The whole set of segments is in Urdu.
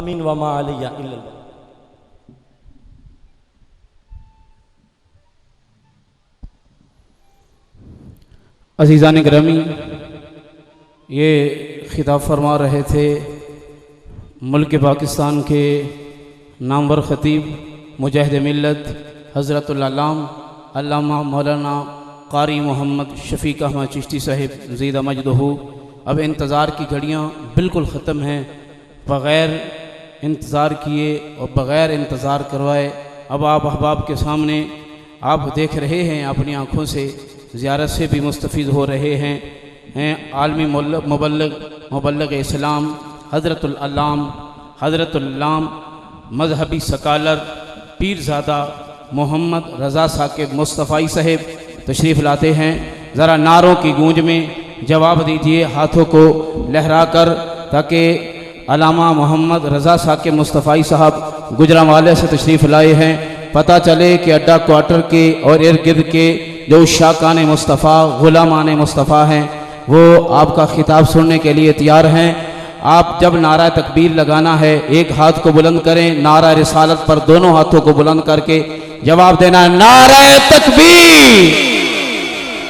آمین وما علیہ الا اللہ۔ عزیزان گرامی، یہ خطاب فرما رہے تھے ملک پاکستان کے نامور خطیب مجاہد ملت حضرت علامہ مولانا قاری محمد شفیق احمد چشتی صاحب زیدہ مجدہ۔ اب انتظار کی گھڑیاں بالکل ختم ہیں، بغیر انتظار کیے اور بغیر انتظار کروائے اب آپ احباب کے سامنے آپ دیکھ رہے ہیں، اپنی آنکھوں سے زیارت سے بھی مستفید ہو رہے ہیں عالمی مبلغ اسلام حضرت العلام مذہبی سکالر پیرزادہ محمد رضا ثاقب مصطفی صاحب تشریف لاتے ہیں۔ ذرا نعروں کی گونج میں جواب دیجئے ہاتھوں کو لہرا کر، تاکہ علامہ محمد رضا ثاقب مصطفی صاحب گجرانوالے سے تشریف لائے ہیں، پتہ چلے کہ اڈا کوارٹر کے اور ارد گرد کے جو شاکان مصطفیٰ غلامان مصطفیٰ ہیں وہ آپ کا خطاب سننے کے لیے تیار ہیں۔ آپ جب نعرہ تکبیر لگانا ہے ایک ہاتھ کو بلند کریں، نعرہ رسالت پر دونوں ہاتھوں کو بلند کر کے جواب دینا ہے نعرہ تکبیر،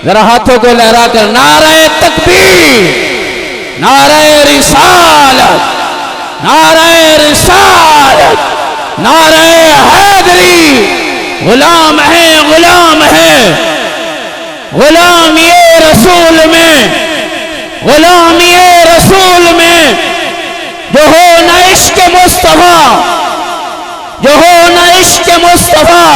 ذرا ہاتھوں کو لہرا کر نعرہ تکبیر، نعرہ رسالت، نعرہ رسالت، نعرہ حیدری، غلام ہے غلام ہے، غلام یہ رسول میں، غلام یہ رسول میں، جو ہو نہ عشق مصطفیٰ، جو ہو نہ عشق مصطفیٰ۔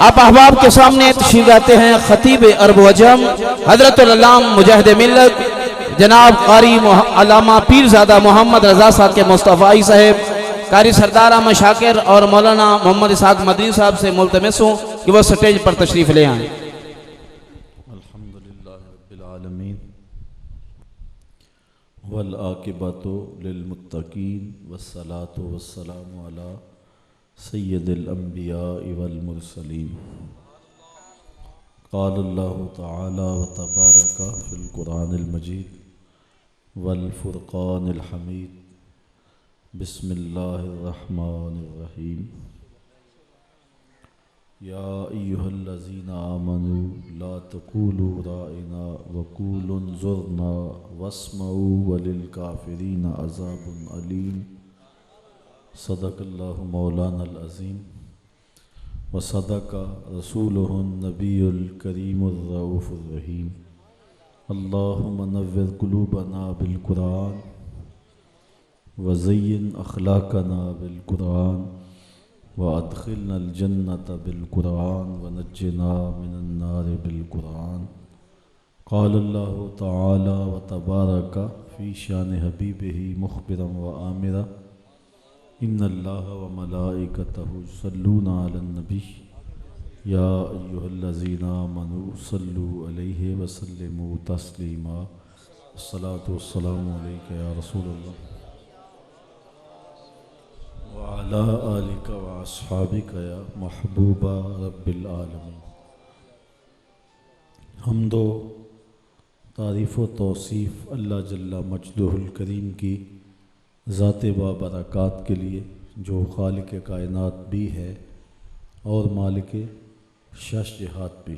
آپ احباب کے سامنے تشریف لاتے ہیں خطیب عرب و عجم حضرت العلام مجاہد ملت جناب قاری علامہ پیرزادہ محمد رضا ثاقب مصطفی صاحب۔ قاری سردار احمد شاکر اور مولانا محمد اسحاق مدنی صاحب سے ملتمس ہوں کہ وہ سٹیج پر تشریف لے آئیں۔ الحمدللہ رب العالمین والعاقبۃ للمتقین والصلاۃ والسلام علی سید الانبیاء والمرسلین۔ قال اللہ تعالی وتبارک فی القرآن المجید والفرقان الحمید۔ بسم اللہ الرحمن الرحیم۔ یا ایہا الذین آمنوا لا تقولوا رائنا وقولوا انظرنا واسمعوا وللکافرین عذاب علیم۔ صدق اللہ مولانا العظیم وصدق رسولہ النبی الکریم الرؤوف الرحیم۔ اللہم نور قلوبنا بالقرآن وزین اخلاقنا بالقرآن وادخلنا الجنة بالقرآن ونجنا من النار بالقرآن۔ قال اللہ تعالی وتبارک فی شان حبیبہ مخبرا وآمرا ان اللہ وملائکتہ یصلون علی النبی یا ایہا الذین آمنوا صلوا علیہ وسلموا تسلیما۔ الصلاۃ والسلام علیک یا رسول اللہ وعلی آلک واصحابک یا محبوب رب العالمین۔ حمد و تعریف و توصیف اللہ جل مجدہ الکریم کی ذات با برکات کے لیے، جو خالق کائنات بھی ہے اور مالک شش جہات بھی۔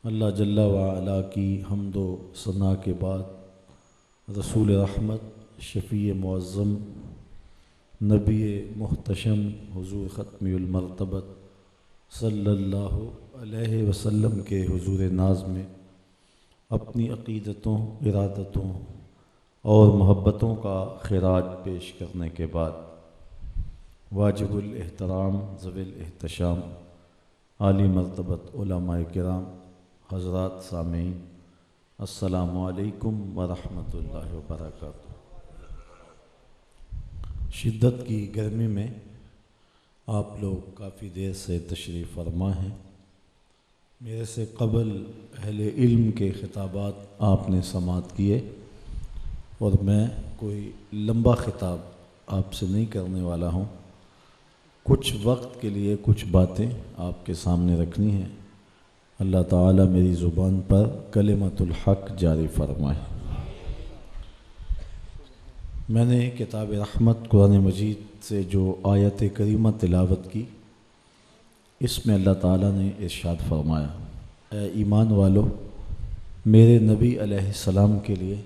اللہ جل وعلا کی حمد و ثنا کے بعد رسول رحمت، شفیع معظم، نبی محتشم، حضور ختمی المرتبت صلی اللہ علیہ وسلم کے حضور ناز میں اپنی عقیدتوں، ارادتوں اور محبتوں کا خراج پیش کرنے کے بعد واجب الاحترام ذوی الاحتشام عالی مرتبت علماء کرام، حضرات سامعین، السلام علیکم ورحمۃ اللہ وبرکاتہ۔ شدت کی گرمی میں آپ لوگ کافی دیر سے تشریف فرما ہیں۔ میرے سے قبل اہل علم کے خطابات آپ نے سماعت کیے اور میں کوئی لمبا خطاب آپ سے نہیں کرنے والا ہوں۔ کچھ وقت کے لیے کچھ باتیں آپ کے سامنے رکھنی ہیں۔ اللہ تعالیٰ میری زبان پر کلمۃ الحق جاری فرمائے۔ میں نے کتاب رحمت قرآن مجید سے جو آیت کریمہ تلاوت کی، اس میں اللہ تعالیٰ نے ارشاد فرمایا، اے ایمان والو، میرے نبی علیہ السلام کے لیے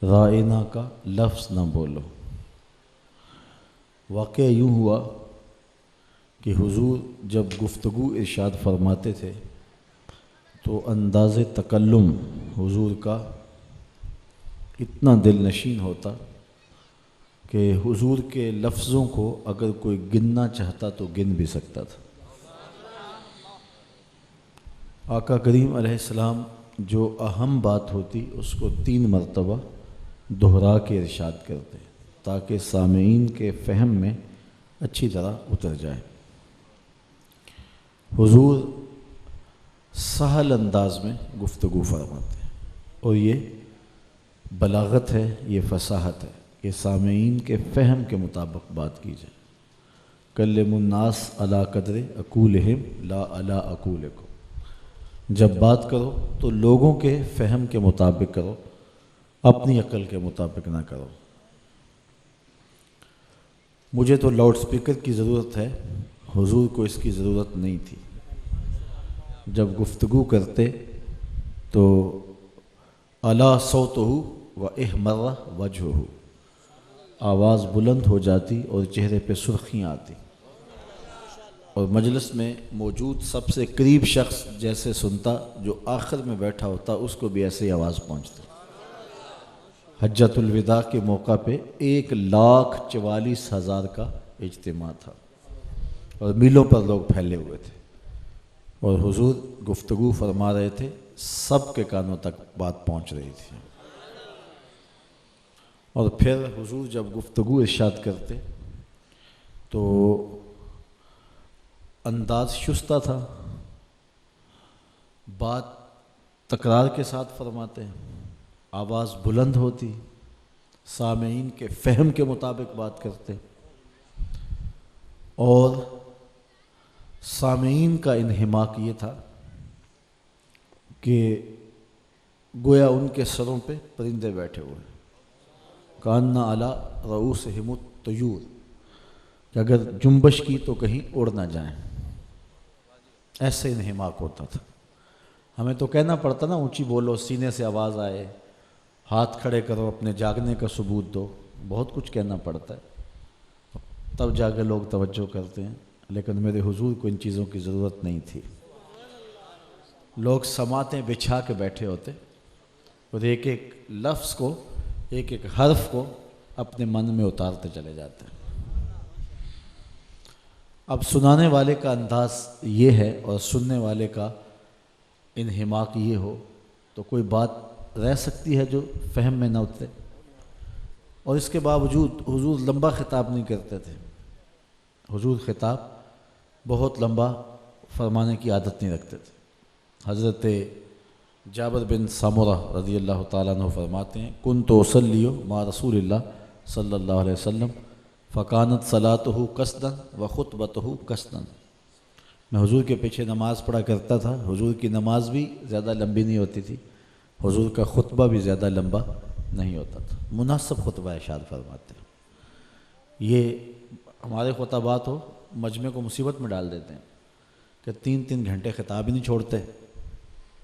رائنا کا لفظ نہ بولو۔ واقعہ یوں ہوا کہ حضور جب گفتگو ارشاد فرماتے تھے تو انداز تکلم حضور کا اتنا دل نشین ہوتا کہ حضور کے لفظوں کو اگر کوئی گننا چاہتا تو گن بھی سکتا تھا۔ آقا کریم علیہ السلام جو اہم بات ہوتی اس کو 3 مرتبہ دہرا کے ارشاد کرتے تاکہ سامعین کے فہم میں اچھی طرح اتر جائے۔ حضور سہل انداز میں گفتگو فرماتے ہیں، اور یہ بلاغت ہے، یہ فصاحت ہے کہ سامعین کے فہم کے مطابق بات کی جائے۔ کلم الناس علی قدر عقولہم لا علی عقولکم، جب بات کرو تو لوگوں کے فہم کے مطابق کرو، اپنی عقل کے مطابق نہ کرو۔ مجھے تو لاؤڈ سپیکر کی ضرورت ہے، حضور کو اس کی ضرورت نہیں تھی۔ جب گفتگو کرتے تو اعلیٰ صوتہ و احمر وجہہ، آواز بلند ہو جاتی اور چہرے پہ سرخیاں آتی، اور مجلس میں موجود سب سے قریب شخص جیسے سنتا، جو آخر میں بیٹھا ہوتا اس کو بھی ایسے ہی آواز پہنچتی۔ حجۃ الوداع کے موقع پہ 1,44,000 کا اجتماع تھا اور میلوں پر لوگ پھیلے ہوئے تھے، اور حضور گفتگو فرما رہے تھے، سب کے کانوں تک بات پہنچ رہی تھی۔ اور پھر حضور جب گفتگو ارشاد کرتے تو انداز شستہ تھا، بات تکرار کے ساتھ فرماتے ہیں، آواز بلند ہوتی، سامعین کے فہم کے مطابق بات کرتے، اور سامعین کا انہماک یہ تھا کہ گویا ان کے سروں پہ پرندے بیٹھے ہوئے، کاننا علی رؤوسہم الطیور، کہ اگر جنبش کی تو کہیں اڑ نہ جائیں، ایسے انہماک ہوتا تھا۔ ہمیں تو کہنا پڑتا نا، اونچی بولو، سینے سے آواز آئے، ہاتھ کھڑے کرو، اپنے جاگنے کا ثبوت دو، بہت کچھ کہنا پڑتا ہے، تب جا کے لوگ توجہ کرتے ہیں۔ لیکن میرے حضور کو ان چیزوں کی ضرورت نہیں تھی۔ لوگ سماعتیں بچھا کے بیٹھے ہوتے اور ایک ایک لفظ کو، ایک ایک حرف کو اپنے من میں اتارتے چلے جاتے ہیں۔ اب سنانے والے کا انداز یہ ہے اور سننے والے کا انہماک یہ ہو تو کوئی بات رہ سکتی ہے جو فہم میں نہ اترے؟ اور اس کے باوجود حضور لمبا خطاب نہیں کرتے تھے۔ حضور خطاب بہت لمبا فرمانے کی عادت نہیں رکھتے تھے۔ حضرت جابر بن سمرہ رضی اللہ تعالیٰ عنہ فرماتے ہیں، کنت اصلی مع رسول اللہ صلی اللہ علیہ وسلم فکانت صلاتہ قصدا و خطبتہ قصدا، میں حضور کے پیچھے نماز پڑھا کرتا تھا، حضور کی نماز بھی زیادہ لمبی نہیں ہوتی تھی، حضور کا خطبہ بھی زیادہ لمبا نہیں ہوتا تھا، مناسب خطبہ ارشاد فرماتے ہیں۔ یہ ہمارے خطبات ہو مجمع کو مصیبت میں ڈال دیتے ہیں کہ 3 گھنٹے خطاب ہی نہیں چھوڑتے،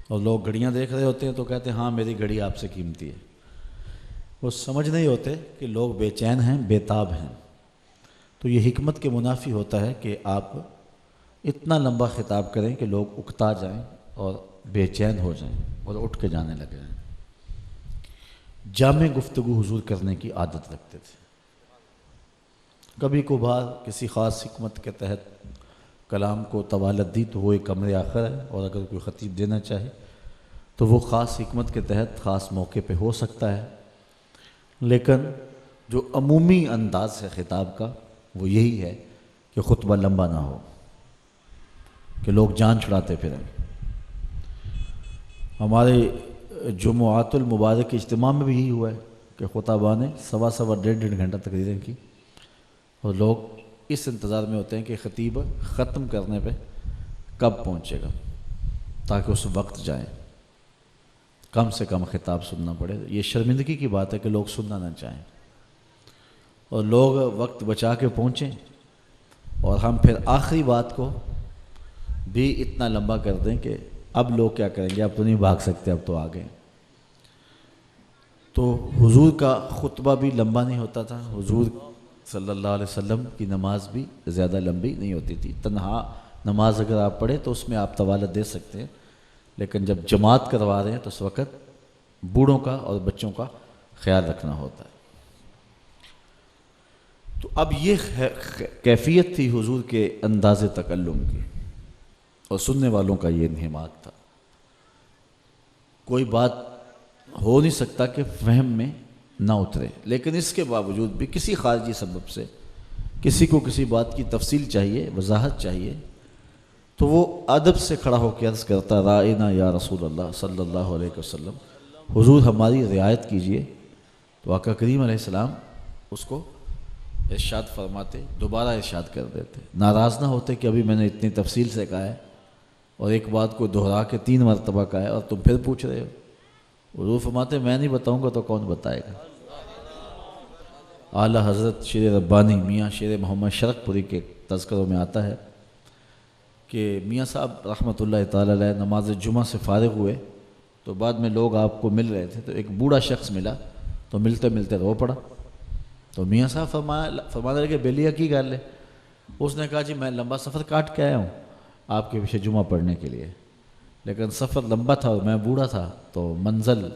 اور لوگ گھڑیاں دیکھ رہے ہوتے ہیں تو کہتے ہیں ہاں میری گھڑی آپ سے قیمتی ہے۔ وہ سمجھ نہیں ہوتے کہ لوگ بے چین ہیں، بے تاب ہیں۔ تو یہ حکمت کے منافی ہوتا ہے کہ آپ اتنا لمبا خطاب کریں کہ لوگ اکتا جائیں اور بے چین ہو جائیں اور اٹھ کے جانے لگ جائیں۔ جامع گفتگو حضور کرنے کی عادت رکھتے تھے۔ کبھی کبھار کسی خاص حکمت کے تحت کلام کو طوالت دی تو وہ ایک امر آخر ہے، اور اگر کوئی خطیب دینا چاہے تو وہ خاص حکمت کے تحت خاص موقع پہ ہو سکتا ہے، لیکن جو عمومی انداز ہے خطاب کا وہ یہی ہے کہ خطبہ لمبا نہ ہو کہ لوگ جان چھڑاتے پھریں۔ ہمارے جمعات المبارک اجتماع میں بھی یہی ہوا ہے کہ خطبہ نے 1.25 گھنٹہ تقریریں کی، اور لوگ اس انتظار میں ہوتے ہیں کہ خطیب ختم کرنے پہ کب پہنچے گا تاکہ اس وقت جائیں، کم سے کم خطاب سننا پڑے۔ یہ شرمندگی کی بات ہے کہ لوگ سننا نہ چاہیں۔ اور لوگ وقت بچا کے پہنچیں اور ہم پھر آخری بات کو بھی اتنا لمبا کر دیں کہ اب لوگ کیا کریں گے، اب تو نہیں بھاگ سکتے، اب تو آ گئے۔ تو حضور کا خطبہ بھی لمبا نہیں ہوتا تھا، حضور صلی اللہ علیہ وسلم کی نماز بھی زیادہ لمبی نہیں ہوتی تھی۔ تنہا نماز اگر آپ پڑھیں تو اس میں آپ طوالت دے سکتے ہیں، لیکن جب جماعت کروا رہے ہیں تو اس وقت بوڑھوں کا اور بچوں کا خیال رکھنا ہوتا ہے۔ تو اب یہ کیفیت تھی حضور کے انداز تکلم کی، اور سننے والوں کا یہ انہماک تھا۔ کوئی بات ہو نہیں سکتا کہ فہم میں نہ اترے، لیکن اس کے باوجود بھی کسی خارجی سبب سے کسی کو کسی بات کی تفصیل چاہیے، وضاحت چاہیے، تو وہ ادب سے کھڑا ہو کے عرض کرتا، رائنا یا رسول اللہ صلی اللہ علیہ وسلم، حضور ہماری رعایت کیجئے۔ تو آقا کریم علیہ السلام اس کو ارشاد فرماتے، دوبارہ ارشاد کر دیتے، ناراض نہ ہوتے کہ ابھی میں نے اتنی تفصیل سے کہا ہے اور ایک بات کو دہرا کے 3 مرتبہ کہا ہے اور تم پھر پوچھ رہے ہو۔ حضور فرماتے، میں نہیں بتاؤں گا تو کون بتائے گا؟ اعلیٰ حضرت شیر ربانی میاں شیر محمد شرق پوری کے تذکروں میں آتا ہے کہ میاں صاحب رحمۃ اللہ تعالی علیہ نماز جمعہ سے فارغ ہوئے تو بعد میں لوگ آپ کو مل رہے تھے، تو ایک بوڑھا شخص ملا تو ملتے ملتے رو پڑا۔ تو میاں صاحب فرمانے لگے، بیلیا کی گل ہے؟ اس نے کہا، جی میں لمبا سفر کاٹ کے آیا ہوں آپ کے پیچھے جمعہ پڑھنے کے لیے، لیکن سفر لمبا تھا اور میں بوڑھا تھا، تو منزل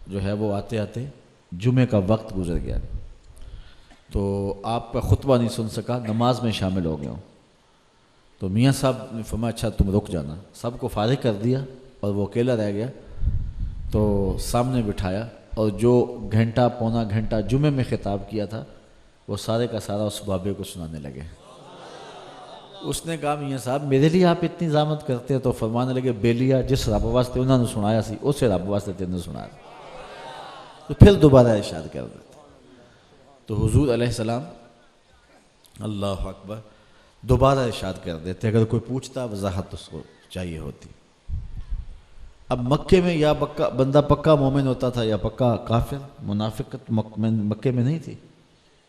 جو ہے وہ آتے آتے جمعے کا وقت گزر گیا، تو آپ کا خطبہ نہیں سن سکا، نماز میں شامل ہو گیا ہوں۔ تو میاں صاحب نے فرمایا، اچھا تم رک جانا۔ سب کو فارغ کر دیا اور وہ اکیلا رہ گیا، تو سامنے بٹھایا اور جو گھنٹہ پونا گھنٹہ جمعے میں خطاب کیا تھا وہ سارے کا سارا اس بابے کو سنانے لگے۔ اس نے کہا، میاں صاحب میرے لیے آپ اتنی زحمت کرتے ہیں؟ تو فرمانے لگے، بیلیا جس رب واسطے انہوں نے سنایا سی اسے رب واسطے تینوں سنایا۔ تو پھر دوبارہ ارشاد کر دیتے۔ تو حضور علیہ السلام اللہ اکبر دوبارہ ارشاد کر دیتے، اگر کوئی پوچھتا وضاحت اس کو چاہیے ہوتی۔ اب مکے میں یا بندہ پکا مومن ہوتا تھا یا پکا کافر، منافقت مکے میں نہیں تھی۔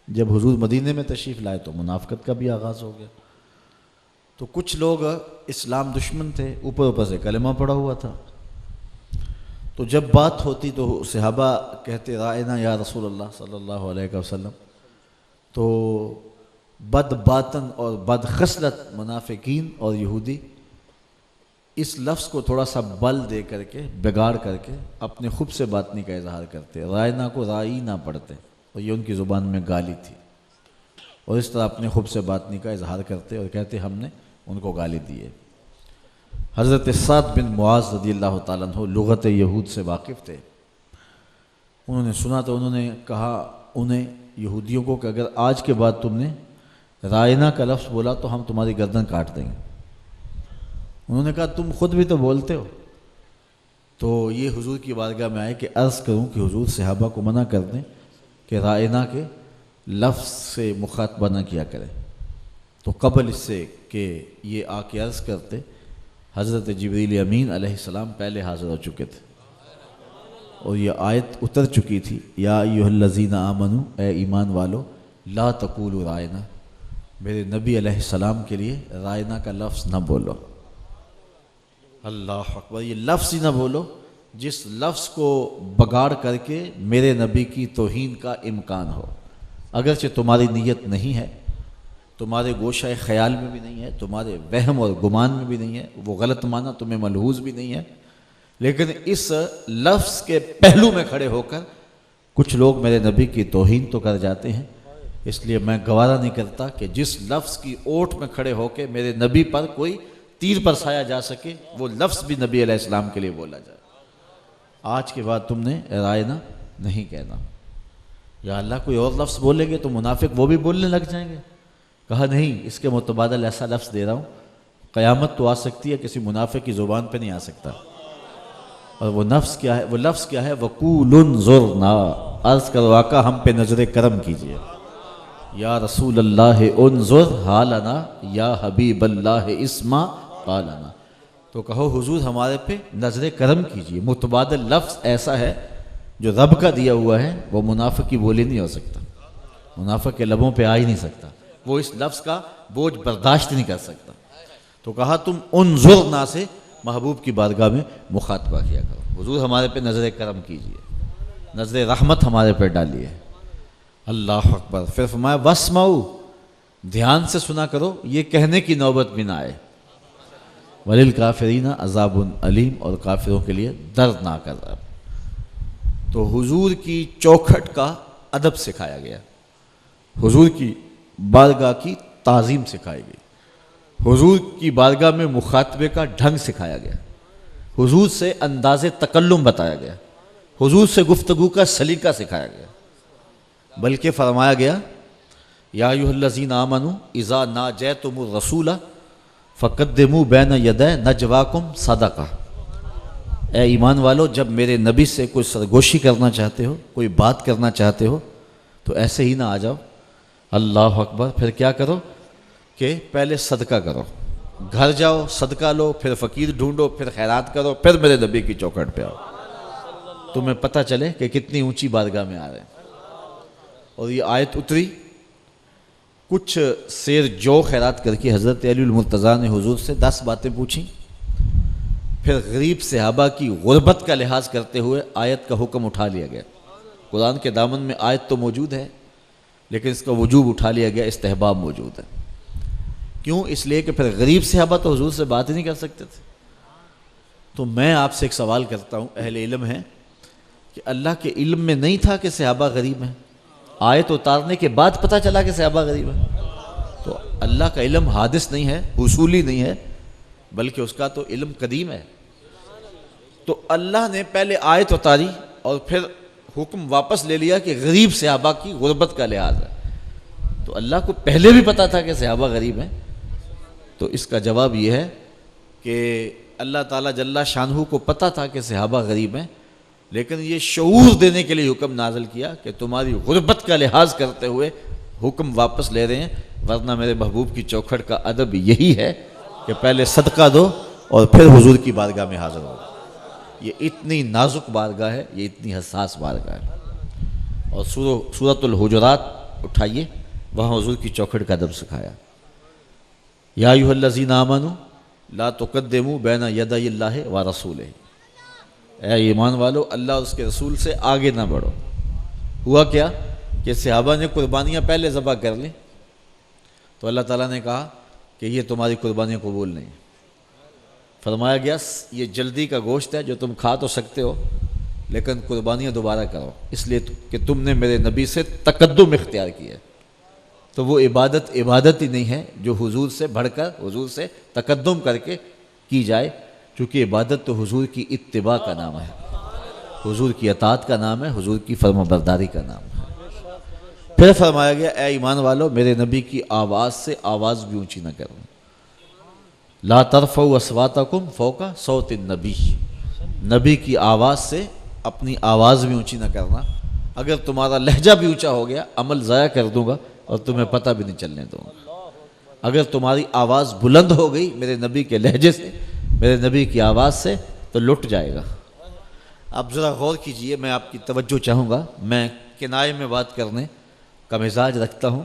جب حضور مدینے میں تشریف لائے تو منافقت کا بھی آغاز ہو گیا۔ تو کچھ لوگ اسلام دشمن تھے، اوپر سے کلمہ پڑا ہوا تھا، تو جب بات ہوتی تو صحابہ کہتے، رائنا یا رسول اللہ صلی اللہ علیہ وسلم۔ تو بد باطن اور بد خصلت منافقین اور یہودی اس لفظ کو تھوڑا سا بل دے کر کے بگاڑ کر کے اپنے خوب سے باطنی کا اظہار کرتے، رائنا کو رائی نہ پڑھتے، اور یہ ان کی زبان میں گالی تھی، اور اس طرح اپنے خوب سے باطنی کا اظہار کرتے اور کہتے ہم نے ان کو گالی دی ہے۔ حضرت سعد بن معاذ رضی اللہ تعالیٰ عنہ لغت یہود سے واقف تھے، انہوں نے سنا تو انہوں نے کہا انہیں یہودیوں کو کہ اگر آج کے بعد تم نے رائنا کا لفظ بولا تو ہم تمہاری گردن کاٹ دیں گے۔ انہوں نے کہا تم خود بھی تو بولتے ہو۔ تو یہ حضور کی بارگاہ میں آئے کہ عرض کروں کہ حضور صحابہ کو منع کر دیں کہ رائنا کے لفظ سے مخاطبہ نہ کیا کرے۔ تو قبل اس سے کہ یہ آ کے عرض کرتے، حضرت جبریل امین علیہ السلام پہلے حاضر ہو چکے تھے اور یہ آیت اتر چکی تھی، یا ایھا الذین آمنوا، اے ایمان والو، لا تقولوا رائنا، میرے نبی علیہ السلام کے لیے رائنا کا لفظ نہ بولو۔ اللہ اکبر، یہ لفظ ہی نہ بولو جس لفظ کو بگاڑ کر کے میرے نبی کی توہین کا امکان ہو۔ اگرچہ تمہاری نیت نہیں ہے، تمہارے گوشہ خیال میں بھی نہیں ہے، تمہارے وہم اور گمان میں بھی نہیں ہے، وہ غلط معنی تمہیں ملحوظ بھی نہیں ہے، لیکن اس لفظ کے پہلو میں کھڑے ہو کر کچھ لوگ میرے نبی کی توہین تو کر جاتے ہیں، اس لیے میں گوارہ نہیں کرتا کہ جس لفظ کی اوٹ میں کھڑے ہو کے میرے نبی پر کوئی تیر برسایا جا سکے، وہ لفظ بھی نبی علیہ السلام کے لیے بولا جائے۔ آج کے بعد تم نے رائنا نہیں کہنا، یا اللہ کوئی اور لفظ بولیں گے تو منافق وہ بھی بولنے لگ جائیں گے۔ کہا نہیں، اس کے متبادل ایسا لفظ دے رہا ہوں، قیامت تو آ سکتی ہے، کسی منافق کی زبان پہ نہیں آ سکتا۔ اور وہ لفظ کیا ہے؟ وہ لفظ کیا ہے؟ وَقُولُ انظُرْنَا، عرض کرو آقا ہم پہ نظر کرم کیجئے، یا رسول اللہ انظر حالنا، یا حبیب اللہ اسمع قالنا۔ تو کہو حضور ہمارے پہ نظر کرم کیجئے۔ متبادل لفظ ایسا ہے جو رب کا دیا ہوا ہے، وہ منافق کی بولی نہیں ہو سکتا۔ منافق کے لبوں پہ آ ہی نہیں سکتا، وہ اس لفظ کا بوجھ برداشت نہیں کر سکتا۔ تو کہا تم انظرنا سے محبوب کی بارگاہ میں مخاطبہ کیا کرو، حضور ہمارے پہ نظر کرم کیجئے، نظر رحمت ہمارے پہ ڈالیے۔ اللہ اکبر۔ پھر فرمایا واسمعوا، دھیان سے سنا کرو، یہ کہنے کی نوبت بھی نہ آئے، وللکافرین عذاب علیم، اور کافروں کے لیے دردناک عذاب۔ تو حضور کی چوکھٹ کا ادب سکھایا گیا، حضور کی بارگاہ کی تعظیم سکھائی گئی، حضور کی بارگاہ میں مخاطبے کا ڈھنگ سکھایا گیا، حضور سے انداز تکلم بتایا گیا، حضور سے گفتگو کا سلیقہ سکھایا گیا۔ بلکہ فرمایا گیا یا ایھا الذین آمنوا اذا ناجیتم الرسول فقدموا بین یدی نجواکم صدقہ، اے ایمان والو جب میرے نبی سے کوئی سرگوشی کرنا چاہتے ہو، کوئی بات کرنا چاہتے ہو تو ایسے ہی نہ آ جاؤ، اللہ اکبر۔ پھر کیا کرو کہ پہلے صدقہ کرو، گھر جاؤ صدقہ لو، پھر فقیر ڈھونڈو، پھر خیرات کرو، پھر میرے نبی کی چوکھٹ پہ آؤ، تمہیں پتہ چلے کہ کتنی اونچی بارگاہ میں آ رہے ہیں۔ اور یہ آیت اتری، کچھ سیر جو خیرات کر کے حضرت علی المرتضیٰ نے حضور سے 10 باتیں پوچھیں، پھر غریب صحابہ کی غربت کا لحاظ کرتے ہوئے آیت کا حکم اٹھا لیا گیا۔ قرآن کے دامن میں آیت تو موجود ہے لیکن اس کا وجوب اٹھا لیا گیا، استحباب موجود ہے۔ کیوں؟ اس لیے کہ پھر غریب صحابہ تو حضور سے بات ہی نہیں کر سکتے تھے۔ تو میں آپ سے ایک سوال کرتا ہوں، اہل علم ہیں، کہ اللہ کے علم میں نہیں تھا کہ صحابہ غریب ہیں؟ آیت اتارنے کے بعد پتہ چلا کہ صحابہ غریب ہیں۔ تو اللہ کا علم حادث نہیں ہے، حصولی نہیں ہے، بلکہ اس کا تو علم قدیم ہے۔ تو اللہ نے پہلے آیت اتاری اور پھر حکم واپس لے لیا کہ غریب صحابہ کی غربت کا لحاظ ہے۔ تو اللہ کو پہلے بھی پتہ تھا کہ صحابہ غریب ہیں؟ تو اس کا جواب یہ ہے کہ اللہ تعالیٰ جل شانہ کو پتہ تھا کہ صحابہ غریب ہیں، لیکن یہ شعور دینے کے لیے حکم نازل کیا کہ تمہاری غربت کا لحاظ کرتے ہوئے حکم واپس لے رہے ہیں، ورنہ میرے محبوب کی چوکھٹ کا ادب یہی ہے کہ پہلے صدقہ دو اور پھر حضور کی بارگاہ میں حاضر ہو۔ یہ اتنی نازک بارگاہ ہے، یہ اتنی حساس بارگاہ ہے۔ اور سورۃ الحجرات اٹھائیے، وہاں حضور کی چوکھٹ کا ادب سکھایا۔ یا ایھا الذین آمنوا لا تقدموا بین یدی اللہ ورسولہ، اے ایمان والو اللہ اور اس کے رسول سے آگے نہ بڑھو۔ ہوا کیا کہ صحابہ نے قربانیاں پہلے ذبح کر لیں، تو اللہ تعالیٰ نے کہا کہ یہ تمہاری قربانیاں قبول نہیں۔ فرمایا گیا یہ جلدی کا گوشت ہے جو تم کھا تو سکتے ہو، لیکن قربانیاں دوبارہ کرو، اس لیے کہ تم نے میرے نبی سے تقدم اختیار کیا ہے۔ تو وہ عبادت ہی نہیں ہے جو حضور سے بڑھ کر، حضور سے تقدم کر کے کی جائے، کیونکہ عبادت تو حضور کی اتباع کا نام ہے، حضور کی اطاعت کا نام ہے، حضور کی فرما برداری کا نام ہے۔ پھر فرمایا گیا اے ایمان والو میرے نبی کی آواز سے آواز بھی اونچی نہ کرو، لا ترفعوا اصواتکم فوق صوت النبی، نبی کی آواز سے اپنی آواز بھی اونچی نہ کرنا۔ اگر تمہارا لہجہ بھی اونچا ہو گیا عمل ضائع کر دوں گا اور تمہیں پتہ بھی نہیں چلنے دوں گا۔ اگر تمہاری آواز بلند ہو گئی میرے نبی کے لہجے سے، میرے نبی کی آواز سے، تو لٹ جائے گا۔ اب ذرا غور کیجئے، میں آپ کی توجہ چاہوں گا، میں کنائے میں بات کرنے کا مزاج رکھتا ہوں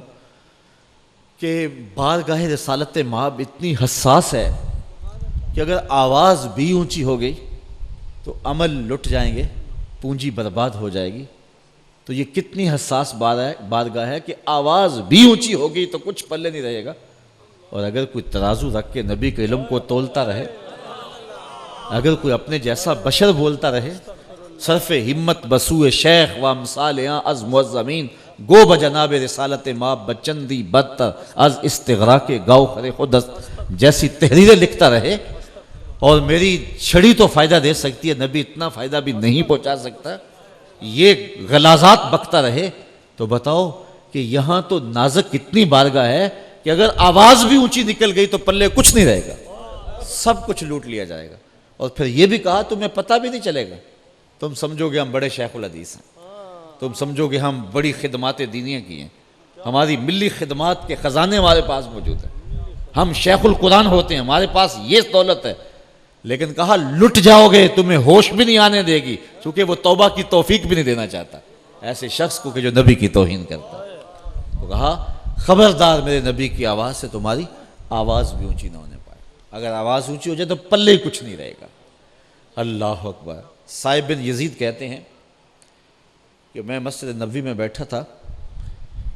کہ بارگاہ رسالت مآب اتنی حساس ہے کہ اگر آواز بھی اونچی ہو گئی تو عمل لٹ جائیں گے، پونجی برباد ہو جائے گی۔ تو یہ کتنی حساس بارگاہ ہے کہ آواز بھی اونچی ہو گئی تو کچھ پلے نہیں رہے گا۔ اور اگر کوئی ترازو رکھ کے نبی کے علم کو تولتا رہے، اگر کوئی اپنے جیسا بشر بولتا رہے، صرف ہمت بسوئے شیخ و امثالیاں از معظمین، گو بجناب رسالت مآب بچندی بدتر از استغراق گوہر خودست، جیسی تحریریں لکھتا رہے، اور میری چھڑی تو فائدہ دے سکتی ہے، نبی اتنا فائدہ بھی نہیں پہنچا سکتا، یہ غلاظات بکتا رہے، تو بتاؤ کہ یہاں تو نازک اتنی بارگاہ ہے کہ اگر آواز بھی اونچی نکل گئی تو پلے کچھ نہیں رہے گا، سب کچھ لوٹ لیا جائے گا۔ اور پھر یہ بھی کہا تمہیں پتہ بھی نہیں چلے گا، تم سمجھو گے ہم بڑے شیخ الحدیث ہیں، تم سمجھو گے ہم بڑی خدمات دینیہ کی ہیں، ہماری ملی خدمات کے خزانے ہمارے پاس موجود ہیں، ہم شیخ القرآن ہوتے ہیں، ہمارے پاس یہ دولت ہے۔ لیکن کہا لٹ جاؤ گے، تمہیں ہوش بھی نہیں آنے دے گی، چونکہ وہ توبہ کی توفیق بھی نہیں دینا چاہتا ایسے شخص کو کہ جو نبی کی توہین کرتا ہے۔ تو کہا خبردار میرے نبی کی آواز سے تمہاری آواز بھی اونچی نہ ہونے پائے، اگر آواز اونچی ہو جائے تو پلے کچھ نہیں رہے گا۔ اللہ اکبر۔ صائب بن یزید کہتے ہیں کہ میں مسجد نبوی میں بیٹھا تھا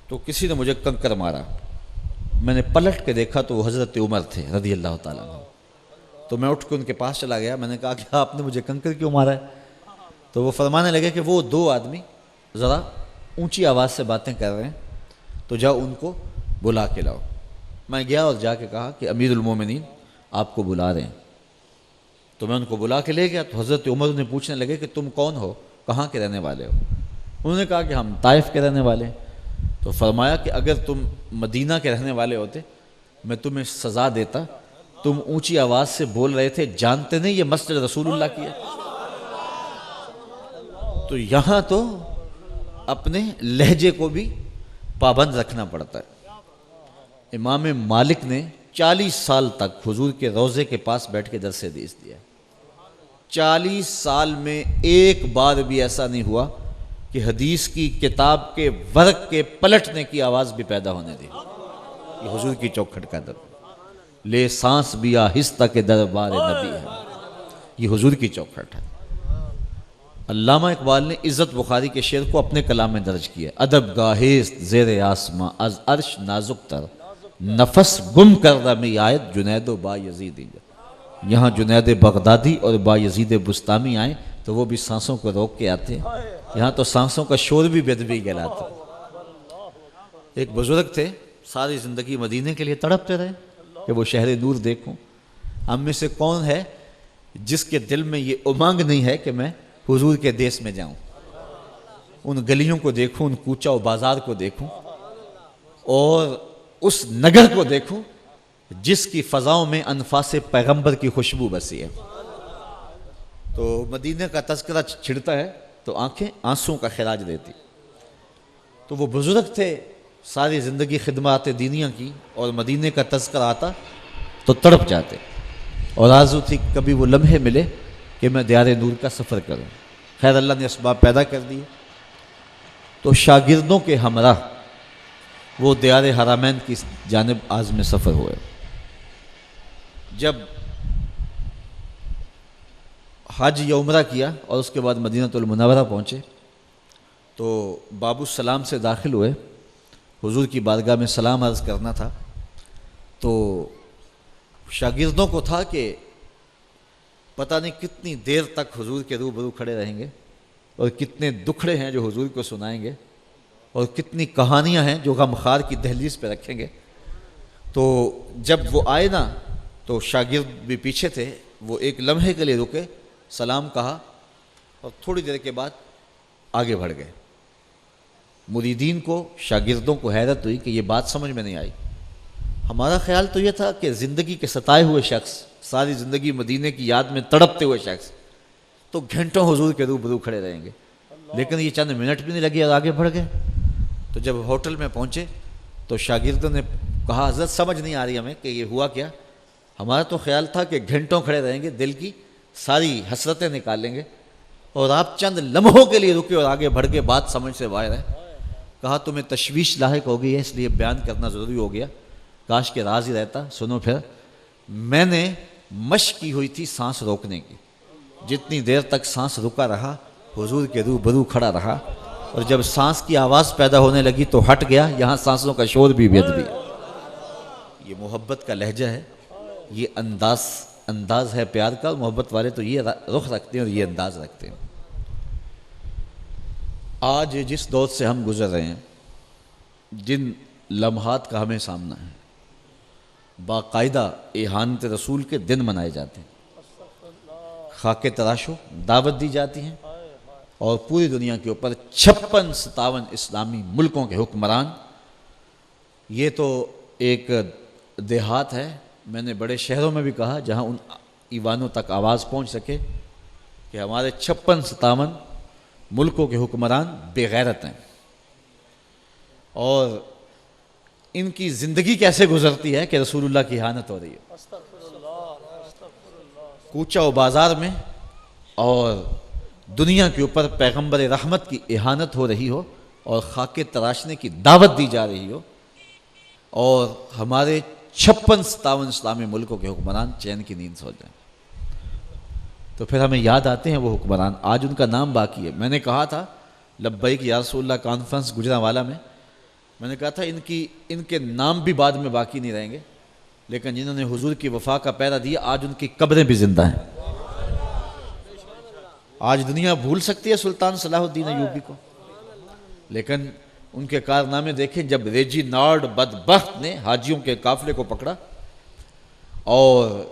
تو کسی نے مجھے کنکر مارا، میں نے پلٹ کے دیکھا تو وہ حضرت عمر تھے رضی اللہ تعالیٰ عنہ۔ تو میں اٹھ کے ان کے پاس چلا گیا، میں نے کہا کہ آپ نے مجھے کنکر کیوں مارا ہے؟ تو وہ فرمانے لگے کہ وہ دو آدمی ذرا اونچی آواز سے باتیں کر رہے ہیں، تو جاؤ ان کو بلا کے لاؤ۔ میں گیا اور جا کے کہا کہ امیر المومنین آپ کو بلا رہے ہیں۔ تو میں ان کو بلا کے لے گیا تو حضرت عمر نے پوچھنے لگے کہ تم کون ہو، کہاں کے رہنے والے ہو؟ انہوں نے کہا کہ ہم طائف کے رہنے والے ہیں۔ تو فرمایا کہ اگر تم مدینہ کے رہنے والے ہوتے میں تمہیں سزا دیتا، تم اونچی آواز سے بول رہے تھے، جانتے نہیں یہ مسجد رسول اللہ کی ہے؟ تو یہاں تو اپنے لہجے کو بھی پابند رکھنا پڑتا ہے۔ امام مالک نے 40 سال تک حضور کے روضے کے پاس بیٹھ کے درس حدیث دیا۔ 40 سال میں ایک بار بھی ایسا نہیں ہوا کہ حدیث کی کتاب کے ورق کے پلٹنے کی آواز بھی پیدا ہونے دی۔ یہ حضور کی چوکھٹ کا در لے سانس بھی آہستہ کے دربار نبی ہے، یہ حضور کی چوکھٹ ہے۔ علامہ اقبال نے عزت بخاری کے شعر کو اپنے کلام میں درج کیا، ادب گاہست زیر آسماں از عرش نازک تر، نفس گم کردہ میں آیت جنید و با یزید۔ یہاں جنید بغدادی اور با یزید بستامی آئیں تو وہ بھی سانسوں کو روک کے آتے ہیں، یہاں تو سانسوں کا شور بھی بدبی کہلاتا ہے۔ ایک بزرگ تھے، ساری زندگی مدینے کے لیے تڑپتے رہے کہ وہ شہر نور دیکھوں۔ ہم میں سے کون ہے جس کے دل میں یہ امنگ نہیں ہے کہ میں حضور کے دیس میں جاؤں، ان گلیوں کو دیکھوں، ان کوچہ و بازار کو دیکھوں اور اس نگر کو دیکھوں جس کی فضاؤں میں انفاس پیغمبر کی خوشبو بسی ہے۔ تو مدینہ کا تذکرہ چھڑتا ہے تو آنکھیں آنسوں کا خراج دیتی۔ تو وہ بزرگ تھے، ساری زندگی خدمات دینیاں کی، اور مدینہ کا تذکرہ آتا تو تڑپ جاتے، اور آرزو تھی کبھی وہ لمحے ملے کہ میں دیار نور کا سفر کروں۔ خیر اللہ نے اسباب پیدا کر دیے تو شاگردوں کے ہمراہ وہ دیار حرمین کی جانب عازم سفر ہوئے۔ جب حج یا عمرہ کیا اور اس کے بعد مدینہ المنورہ پہنچے تو باب السلام سے داخل ہوئے، حضور کی بارگاہ میں سلام عرض کرنا تھا۔ تو شاگردوں کو تھا کہ پتہ نہیں کتنی دیر تک حضور کے روبرو کھڑے رہیں گے، اور کتنے دکھڑے ہیں جو حضور کو سنائیں گے، اور کتنی کہانیاں ہیں جو غمخوار کی دہلیز پہ رکھیں گے۔ تو جب وہ آئے نا تو شاگرد بھی پیچھے تھے، وہ ایک لمحے کے لیے رکے، سلام کہا اور تھوڑی دیر کے بعد آگے بڑھ گئے۔ مریدین کو، شاگردوں کو حیرت ہوئی کہ یہ بات سمجھ میں نہیں آئی۔ ہمارا خیال تو یہ تھا کہ زندگی کے ستائے ہوئے شخص، ساری زندگی مدینے کی یاد میں تڑپتے ہوئے شخص تو گھنٹوں حضور کے روبرو کھڑے رہیں گے، لیکن یہ چند منٹ بھی نہیں لگے اور آگے بڑھ گئے۔ تو جب ہوٹل میں پہنچے تو شاگردوں نے کہا حضرت سمجھ نہیں آ رہی ہمیں کہ یہ ہوا کیا، ہمارا تو خیال تھا کہ گھنٹوں کھڑے رہیں گے، دل کی ساری حسرتیں نکال لیں گے، اور آپ چند لمحوں کے لیے رکے اور آگے بڑھ کے بات سمجھ سے باہر ہے۔ کہا تمہیں تشویش لاحق ہو گئی ہے اس لیے بیان کرنا ضروری ہو گیا، کاش کے راز ہی رہتا۔ سنو پھر، میں نے مشق کی ہوئی تھی سانس روکنے کی، جتنی دیر تک سانس رکا رہا حضور کے روبرو کھڑا رہا، اور جب سانس کی آواز پیدا ہونے لگی تو ہٹ گیا، یہاں سانسوں کا شور بھی بدبی۔ یہ محبت کا لہجہ ہے، یہ انداز ہے پیار کا، محبت والے تو یہ رخ رکھتے ہیں اور یہ انداز رکھتے ہیں۔ آج جس دور سے ہم گزر رہے ہیں، جن لمحات کا ہمیں سامنا ہے، باقاعدہ اذانت رسول کے دن منائے جاتے ہیں، خاک تراشو دعوت دی جاتی ہیں، اور پوری دنیا کے اوپر 56-57 اسلامی ملکوں کے حکمران۔ یہ تو ایک دیہات ہے، میں نے بڑے شہروں میں بھی کہا جہاں ان ایوانوں تک آواز پہنچ سکے کہ ہمارے 56-57 ملکوں کے حکمران بے غیرت ہیں، اور ان کی زندگی کیسے گزرتی ہے کہ رسول اللہ کی اہانت ہو رہی ہے کوچہ و بازار میں، اور دنیا کے اوپر پیغمبر رحمت کی اہانت ہو رہی ہو، اور خاکے تراشنے کی دعوت دی جا رہی ہو اور ہمارے 56-57 اسلامی ملکوں کے حکمران چین کی نیند سو جائیں، تو پھر ہمیں یاد آتے ہیں وہ حکمران، آج ان کا نام باقی ہے۔ میں نے کہا تھا لبیک یا رسول اللہ کانفرنس گجرانوالہ میں نے کہا تھا ان کے نام بھی بعد میں باقی نہیں رہیں گے، لیکن جنہوں نے حضور کی وفا کا پہرا دیا آج ان کی قبریں بھی زندہ ہیں۔ آج دنیا بھول سکتی ہے سلطان صلاح الدین ایوبی کو، لیکن ان کے کارنامے دیکھیں۔ جب ریجینالڈ بدبخت نے حاجیوں کے قافلے کو پکڑا اور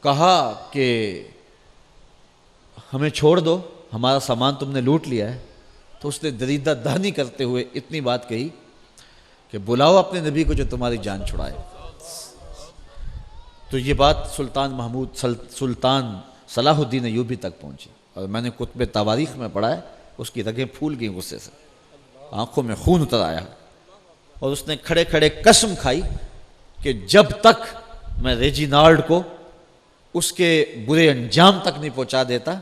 کہا کہ ہمیں چھوڑ دو، ہمارا سامان تم نے لوٹ لیا ہے، تو اس نے دریدہ دہنی کرتے ہوئے اتنی بات کہی کہ بلاؤ اپنے نبی کو جو تمہاری جان چھڑائے۔ تو یہ بات سلطان صلاح الدین ایوبی تک پہنچی، اور میں نے کتب تواریخ میں پڑھا ہے اس کی رگیں پھول گئیں غصے سے، آنکھوں میں خون اتر آیا، اور اس نے کھڑے کھڑے قسم کھائی کہ جب تک میں ریجینالڈ کو اس کے برے انجام تک نہیں پہنچا دیتا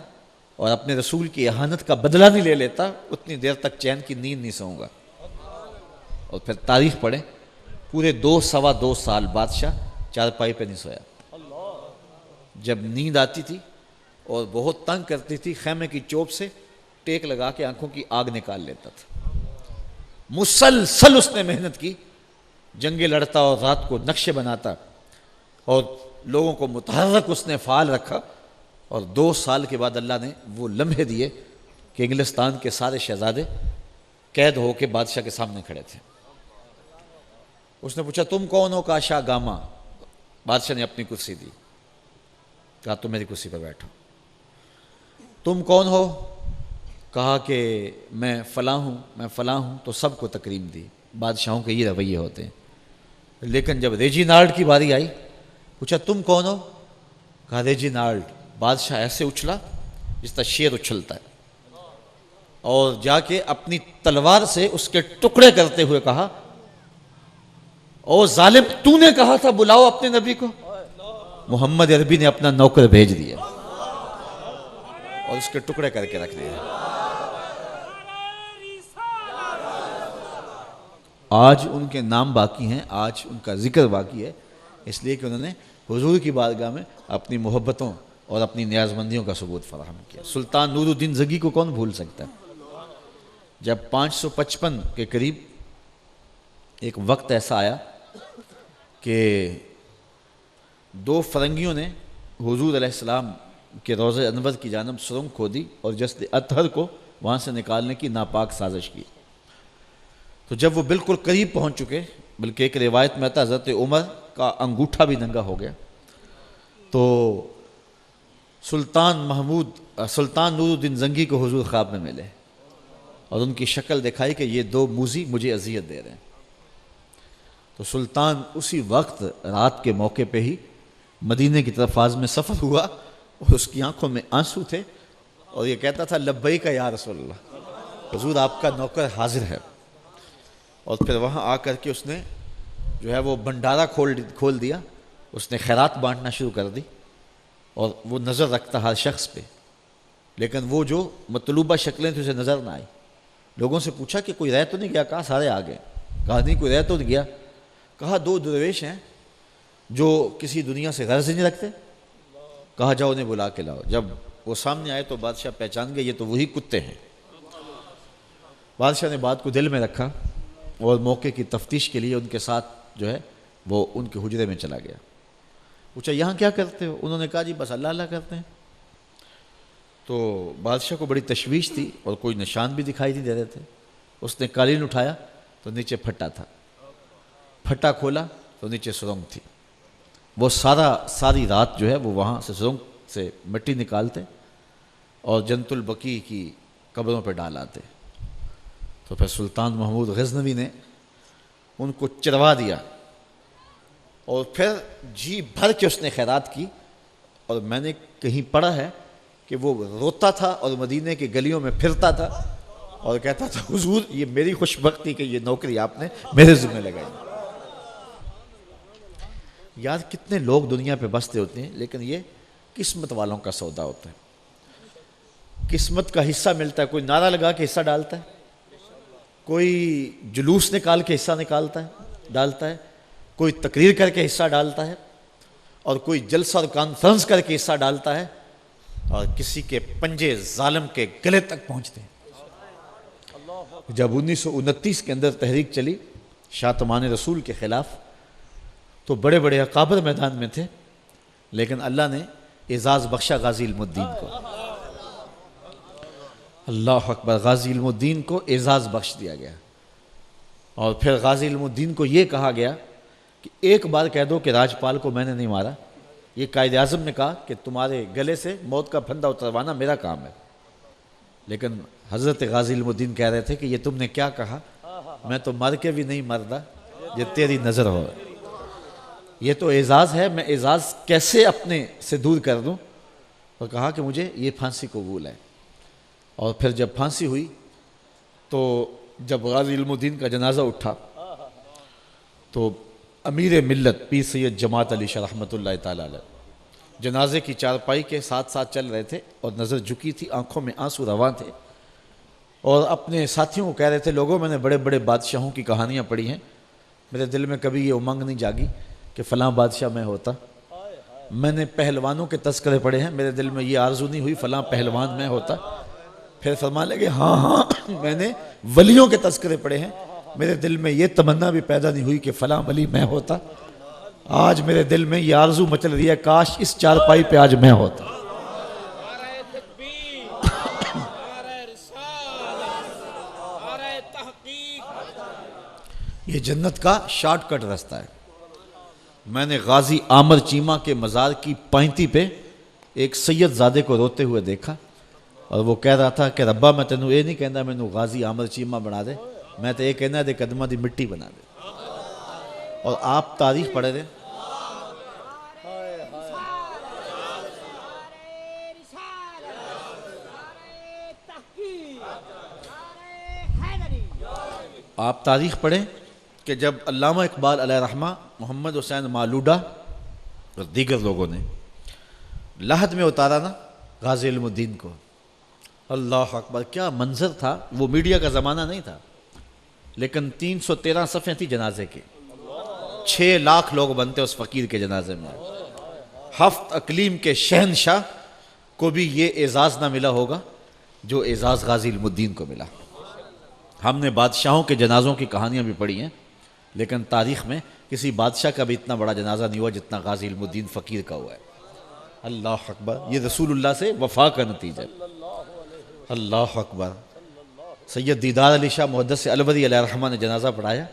اور اپنے رسول کی اہانت کا بدلہ نہیں لے لیتا، اتنی دیر تک چین کی نیند نہیں سوؤں گا۔ اور پھر تاریخ پڑھیں، پورے 2 سال بادشاہ چارپائی پہ نہیں سویا۔ جب نیند آتی تھی اور بہت تنگ کرتی تھی، خیمے کی چوب سے ٹیک لگا کے آنکھوں کی آگ نکال لیتا تھا۔ مسلسل اس نے محنت کی، جنگیں لڑتا اور رات کو نقشے بناتا، اور لوگوں کو متحرک اس نے فعال رکھا، اور 2 سال کے بعد اللہ نے وہ لمحے دیے کہ انگلستان کے سارے شہزادے قید ہو کے بادشاہ کے سامنے کھڑے تھے۔ اس نے پوچھا تم کون ہو؟ کہا شاہ گاما۔ بادشاہ نے اپنی کرسی دی، کہا تم میری کرسی پر بیٹھو۔ تم کون ہو؟ کہا کہ میں فلاں ہوں، تو سب کو تکریم دی۔ بادشاہوں کے یہ رویے ہوتے ہیں۔ لیکن جب ریجینالڈ کی باری آئی، پوچھا تم کون ہو؟ کہا ریجینالڈ۔ بادشاہ ایسے اچھلا جس طرح شیر اچھلتا ہے، اور جا کے اپنی تلوار سے اس کے ٹکڑے کرتے ہوئے کہا او ظالم، تو نے کہا تھا بلاؤ اپنے نبی کو، محمد عربی نے اپنا نوکر بھیج دیا اور اس کے ٹکڑے کر کے رکھ دیا۔ آج ان کے نام باقی ہیں، آج ان کا ذکر باقی ہے، اس لیے کہ انہوں نے حضور کی بارگاہ میں اپنی محبتوں اور اپنی نیازمندیوں کا ثبوت فراہم کیا۔ سلطان نور الدین زنگی کو کون بھول سکتا ہے؟ جب 555 کے قریب ایک وقت ایسا آیا کہ 2 فرنگیوں نے حضور علیہ السلام کے روضہ انور کی جانب سرنگ کھودی اور جسد اطہر کو وہاں سے نکالنے کی ناپاک سازش کی۔ تو جب وہ بالکل قریب پہنچ چکے، بلکہ ایک روایت میں آتا حضرت عمر کا انگوٹھا بھی ننگا ہو گیا، تو سلطان نور الدین زنگی کو حضور خواب میں ملے اور ان کی شکل دکھائی کہ یہ 2 موذی مجھے اذیت دے رہے ہیں۔ تو سلطان اسی وقت رات کے موقع پہ ہی مدینے کی طرف آزم سفر ہوا، اور اس کی آنکھوں میں آنسو تھے، اور یہ کہتا تھا لبیک یا رسول اللہ، حضور آپ کا نوکر حاضر ہے۔ اور پھر وہاں آ کر کے اس نے جو ہے وہ بھنڈارا کھول دیا، اس نے خیرات بانٹنا شروع کر دی، اور وہ نظر رکھتا ہر شخص پہ، لیکن وہ جو مطلوبہ شکلیں تھیں اسے نظر نہ آئی۔ لوگوں سے پوچھا کہ کوئی رہ تو نہیں گیا؟ کہا سارے آ گئے۔ کہا نہیں کوئی رہ تو نہیں گیا؟ کہا 2 درویش ہیں جو کسی دنیا سے غرض نہیں رکھتے۔ کہا جاؤ انہیں بلا کے لاؤ۔ جب وہ سامنے آئے تو بادشاہ پہچان گئے یہ تو وہی کتے ہیں۔ بادشاہ نے بات کو دل میں رکھا اور موقع کی تفتیش کے لیے ان کے ساتھ جو ہے وہ ان کے حجرے میں چلا گیا۔ پوچھا یہاں کیا کرتے ہو؟ انہوں نے کہا جی بس اللہ اللہ کرتے ہیں۔ تو بادشاہ کو بڑی تشویش تھی اور کوئی نشان بھی دکھائی نہیں دے رہے تھے۔ اس نے قالین اٹھایا تو نیچے پھٹا تھا، پھٹا کھولا تو نیچے سرنگ تھی۔ وہ ساری رات جو ہے وہ وہاں سے سرنگ سے مٹی نکالتے اور جنت البقیع کی قبروں پہ ڈال آتے۔ تو پھر سلطان محمود غزنوی نے ان کو چروا دیا، اور پھر جی بھر کے اس نے خیرات کی، اور میں نے کہیں پڑھا ہے کہ وہ روتا تھا اور مدینے کے گلیوں میں پھرتا تھا اور کہتا تھا حضور یہ میری خوش بختی کہ یہ نوکری آپ نے میرے ذمہ لگائی۔ یار کتنے لوگ دنیا پہ بستے ہوتے ہیں، لیکن یہ قسمت والوں کا سودا ہوتا ہے۔ قسمت کا حصہ ملتا ہے، کوئی نعرہ لگا کے حصہ ڈالتا ہے، کوئی جلوس نکال کے حصہ ڈالتا ہے، کوئی تقریر کر کے حصہ ڈالتا ہے، اور کوئی جلسہ اور کانفرنس کر کے حصہ ڈالتا ہے، اور کسی کے پنجے ظالم کے گلے تک پہنچتے ہیں۔ جب 1929 کے اندر تحریک چلی شاطمان رسول کے خلاف تو بڑے بڑے اکابر میدان میں تھے، لیکن اللہ نے اعزاز بخشا غازی علم الدین کو۔ اللہ اکبر، غازی علم الدین کو اعزاز بخش دیا گیا، اور پھر غازی علم الدین کو یہ کہا گیا کہ ایک بار کہہ دو کہ راجپال کو میں نے نہیں مارا۔ یہ قائد اعظم نے کہا کہ تمہارے گلے سے موت کا پھندا اتروانا میرا کام ہے، لیکن حضرت غازی علم الدین کہہ رہے تھے کہ یہ تم نے کیا کہا، میں تو مر کے بھی نہیں مردا یہ تیری نظر ہو۔ یہ تو اعزاز ہے، میں اعزاز کیسے اپنے سے دور کر دوں؟ اور کہا کہ مجھے یہ پھانسی قبول ہے۔ اور پھر جب پھانسی ہوئی تو جب غازی علم الدین کا جنازہ اٹھا تو امیر ملت پیر سید جماعت علی شاہ رحمۃ اللہ تعالی علیہ جنازے کی چارپائی کے ساتھ ساتھ چل رہے تھے، اور نظر جھکی تھی، آنکھوں میں آنسو رواں تھے، اور اپنے ساتھیوں کو کہہ رہے تھے لوگوں میں نے بڑے بڑے بادشاہوں کی کہانیاں پڑھی ہیں، میرے دل میں کبھی یہ امنگ نہیں جاگی کہ فلاں بادشاہ میں ہوتا۔ میں نے پہلوانوں کے تذکرے پڑھے ہیں، میرے دل میں یہ آرزو نہیں ہوئی فلاں پہلوان میں ہوتا۔ پھر فرمانے لگے ہاں میں نے ولیوں کے تذکرے پڑھے ہیں، میرے دل میں یہ تمنا بھی پیدا نہیں ہوئی کہ فلاں ولی میں ہوتا۔ آج میرے دل میں یہ آرزو مچل رہی ہے کاش اس چارپائی پہ آج میں ہوتا۔ یہ جنت کا شارٹ کٹ راستہ ہے۔ میں نے غازی عامر چیمہ کے مزار کی پائنتی پہ ایک سید زادے کو روتے ہوئے دیکھا، اور وہ کہہ رہا تھا کہ ربا میں تینوں یہ نہیں کہنا مینوں غازی عامر چیمہ بنا دے، میں تو یہ کہنا دے قدمہ دی مٹی بنا دے۔ اور آپ تاریخ پڑھے دیں، آپ تاریخ پڑھیں کہ جب علامہ اقبال علیہ رحمہ، محمد حسین مالوڈا اور دیگر لوگوں نے لحد میں اتارا نا غازی علم الدین کو، اللہ اکبر کیا منظر تھا۔ وہ میڈیا کا زمانہ نہیں تھا، لیکن 313 صفحے تھی جنازے کے، 6 لاکھ لوگ بنتے اس فقیر کے جنازے میں۔ 7 اقلیم کے شہنشاہ کو بھی یہ اعزاز نہ ملا ہوگا جو اعزاز غازی علم الدین کو ملا۔ ہم نے بادشاہوں کے جنازوں کی کہانیاں بھی پڑھی ہیں، لیکن تاریخ میں کسی بادشاہ کا بھی اتنا بڑا جنازہ نہیں ہوا جتنا غازی علم الدین فقیر کا ہوا ہے۔ اللہ اکبر، یہ رسول اللہ سے وفا کا نتیجہ ہے۔ اللہ اکبر۔ سید دیدار علی شاہ محدث الوری علیہ رحمہ نے جنازہ پڑھایا،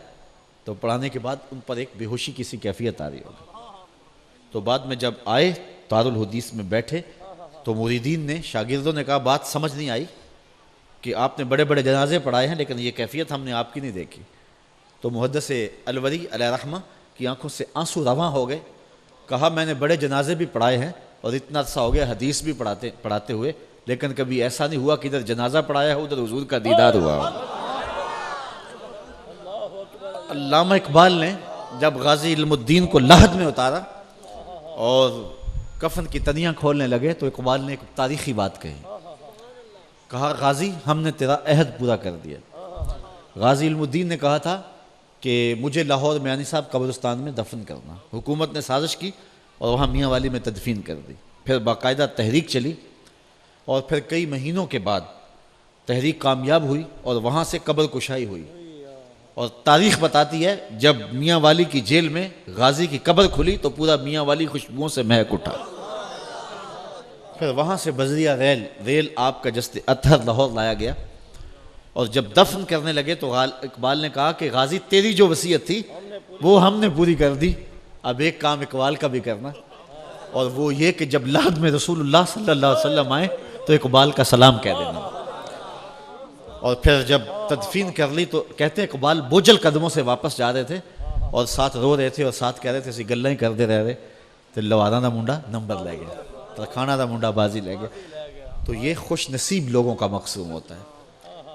تو پڑھانے کے بعد ان پر ایک بے ہوشی کی سی کیفیت آ رہی ہوگی، تو بعد میں جب آئے دارالحدیث میں بیٹھے تو مریدین نے، شاگردوں نے کہا بات سمجھ نہیں آئی کہ آپ نے بڑے بڑے جنازے پڑھائے ہیں لیکن یہ کیفیت ہم نے آپ کی نہیں دیکھی۔ تو محدث الوری علیہ رحمہ کی آنکھوں سے آنسو رواں ہو گئے۔ کہا میں نے بڑے جنازے بھی پڑھائے ہیں اور اتنا عرصہ ہو گیا حدیث بھی پڑھاتے ہوئے، لیکن کبھی ایسا نہیں ہوا کہ ادھر جنازہ پڑھایا ہو ادھر حضور کا دیدار ہوا ہو۔ علامہ اقبال نے جب غازی علم الدین کو لحد میں اتارا اور کفن کی تنیاں کھولنے لگے تو اقبال نے ایک تاریخی بات کہی، کہا غازی ہم نے تیرا عہد پورا کر دیا۔ غازی علم الدین نے کہا تھا کہ مجھے لاہور میانی صاحب قبرستان میں دفن کرنا، حکومت نے سازش کی اور وہاں میاں والی میں تدفین کر دی۔ پھر باقاعدہ تحریک چلی اور پھر کئی مہینوں کے بعد تحریک کامیاب ہوئی اور وہاں سے قبر کشائی ہوئی، اور تاریخ بتاتی ہے جب میاں والی کی جیل میں غازی کی قبر کھلی تو پورا میاں والی خوشبوؤں سے مہک اٹھا۔ پھر وہاں سے بذریعہ ریل آپ کا جسد اطہر لاہور لایا گیا، اور جب دفن کرنے لگے تو اقبال نے کہا کہ غازی تیری جو وصیت تھی وہ ہم نے پوری کر دی، اب ایک کام اقبال کا بھی کرنا، اور وہ یہ کہ جب لحد میں رسول اللہ صلی اللہ علیہ وسلم آئے تو اقبال کا سلام کہہ دینا۔ اور پھر جب تدفین کر لی تو کہتے ہیں اقبال بوجھل قدموں سے واپس جا رہے تھے اور ساتھ رو رہے تھے اور ساتھ کہہ رہے تھے اسی گلیں ہی کرتے رہ رہے تو لواراں دا منڈا نمبر لے گیا، ترکھانہ دا منڈا بازی لے گیا۔ تو یہ خوش نصیب لوگوں کا مقصوم ہوتا ہے۔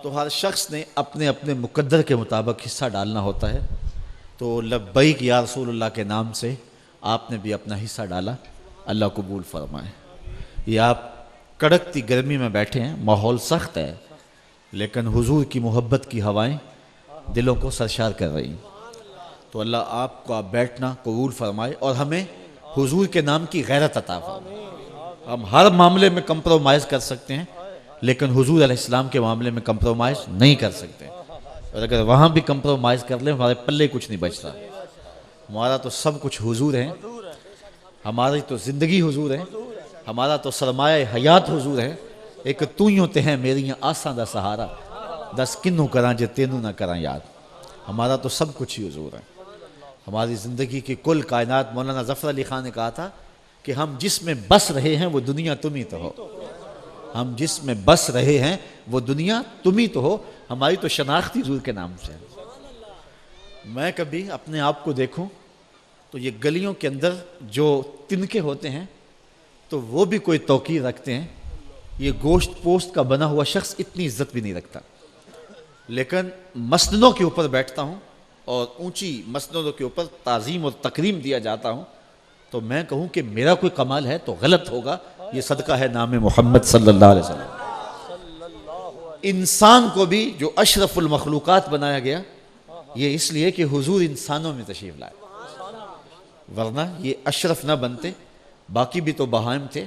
تو ہر شخص نے اپنے اپنے مقدر کے مطابق حصہ ڈالنا ہوتا ہے۔ تو لبیک یا رسول اللہ کے نام سے آپ نے بھی اپنا حصہ ڈالا، اللہ قبول فرمائے۔ یہ آپ کڑکتی گرمی میں بیٹھے ہیں، ماحول سخت ہے، لیکن حضور کی محبت کی ہوائیں دلوں کو سرشار کر رہی ہیں۔ تو اللہ آپ کا بیٹھنا قبول فرمائے اور ہمیں حضور کے نام کی غیرت عطا فرمائے۔ ہم ہر معاملے میں کمپرومائز کر سکتے ہیں لیکن حضور علیہ السلام کے معاملے میں کمپرومائز نہیں کر سکتے، اور اگر وہاں بھی کمپرومائز کر لیں ہمارے پلے کچھ نہیں بچتا۔ ہمارا تو سب کچھ حضور ہے، ہماری تو زندگی حضور ہے، ہمارا تو سرمایہ حیات حضور ہے۔ ایک تو ہی ہوتے ہیں میری آساں دا سہارا، دس کنوں کراں جے تینوں نہ کراں یاد۔ ہمارا تو سب کچھ ہی حضور ہے۔ ہماری زندگی کی کل کائنات، مولانا ظفر علی خان نے کہا تھا کہ ہم جس میں بس رہے ہیں وہ دنیا تم ہی تو ہو، ہم جس میں بس رہے ہیں وہ دنیا تم ہی تو ہو۔ ہماری تو شناخت ہی حضور کے نام سے ہے۔ میں کبھی اپنے آپ کو دیکھوں تو یہ گلیوں کے اندر جو تنکے ہوتے ہیں تو وہ بھی کوئی توقیر رکھتے ہیں، یہ گوشت پوست کا بنا ہوا شخص اتنی عزت بھی نہیں رکھتا، لیکن مسندوں کے اوپر بیٹھتا ہوں اور اونچی مسندوں کے اوپر تعظیم اور تکریم دیا جاتا ہوں تو میں کہوں کہ میرا کوئی کمال ہے تو غلط ہوگا، یہ صدقہ ہے نام محمد صلی اللہ علیہ وسلم۔ انسان کو بھی جو اشرف المخلوقات بنایا گیا یہ اس لیے کہ حضور انسانوں میں تشریف لائے، ورنہ یہ اشرف نہ بنتے۔ باقی بھی تو بہائم تھے،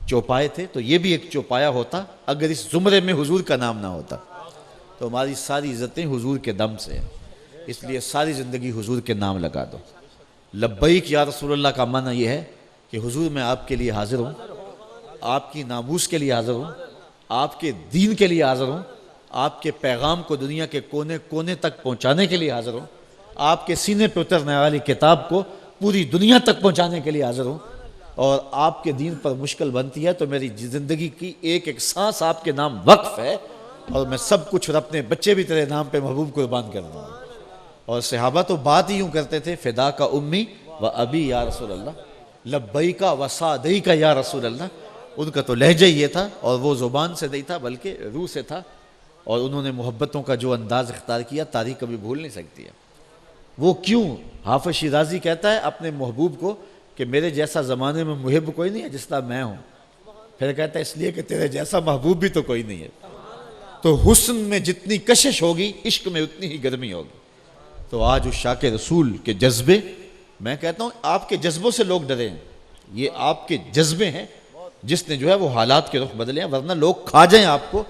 چوپائے تھے، تو یہ بھی ایک چوپایا ہوتا اگر اس زمرے میں حضور کا نام نہ ہوتا۔ تو ہماری ساری عزتیں حضور کے دم سے ہیں، اس لیے ساری زندگی حضور کے نام لگا دو۔ لبیک یا رسول اللہ کا معنی یہ ہے کہ حضور میں آپ کے لیے حاضر ہوں، آپ کی ناموس کے لیے حاضر ہوں، آپ کے دین کے لیے حاضر ہوں، آپ کے پیغام کو دنیا کے کونے کونے تک پہنچانے کے لیے حاضر ہوں، آپ کے سینے پہ اترنے والی کتاب کو پوری دنیا تک پہنچانے کے لیے حاضر ہوں، اور آپ کے دین پر مشکل بنتی ہے تو میری زندگی کی ایک ایک سانس آپ کے نام وقف ہے، اور میں سب کچھ اور اپنے بچے بھی تیرے نام پہ محبوب قربان کر دوں گا۔ اور صحابہ تو بات ہی یوں کرتے تھے، فدا کا امی و ابی یا رسول اللہ، لبیکا و سعدیکا یا رسول اللہ۔ ان کا تو لہجہ یہ تھا، اور وہ زبان سے نہیں تھا بلکہ روح سے تھا، اور انہوں نے محبتوں کا جو انداز اختیار کیا تاریخ کبھی بھول نہیں سکتی ہے۔ وہ کیوں؟ حافظ شیرازی کہتا ہے اپنے محبوب کو کہ میرے جیسا زمانے میں محب کوئی نہیں ہے جس طرح میں ہوں، پھر کہتا ہے اس لیے کہ تیرے جیسا محبوب بھی تو کوئی نہیں ہے۔ تو حسن میں جتنی کشش ہوگی عشق میں اتنی ہی گرمی ہوگی۔ تو آج عشاق رسول کے جذبے، میں کہتا ہوں آپ کے جذبوں سے لوگ ڈرے ہیں، یہ آپ کے جذبے ہیں جس نے جو ہے وہ حالات کے رخ بدلے ہیں، ورنہ لوگ کھا جائیں آپ کو۔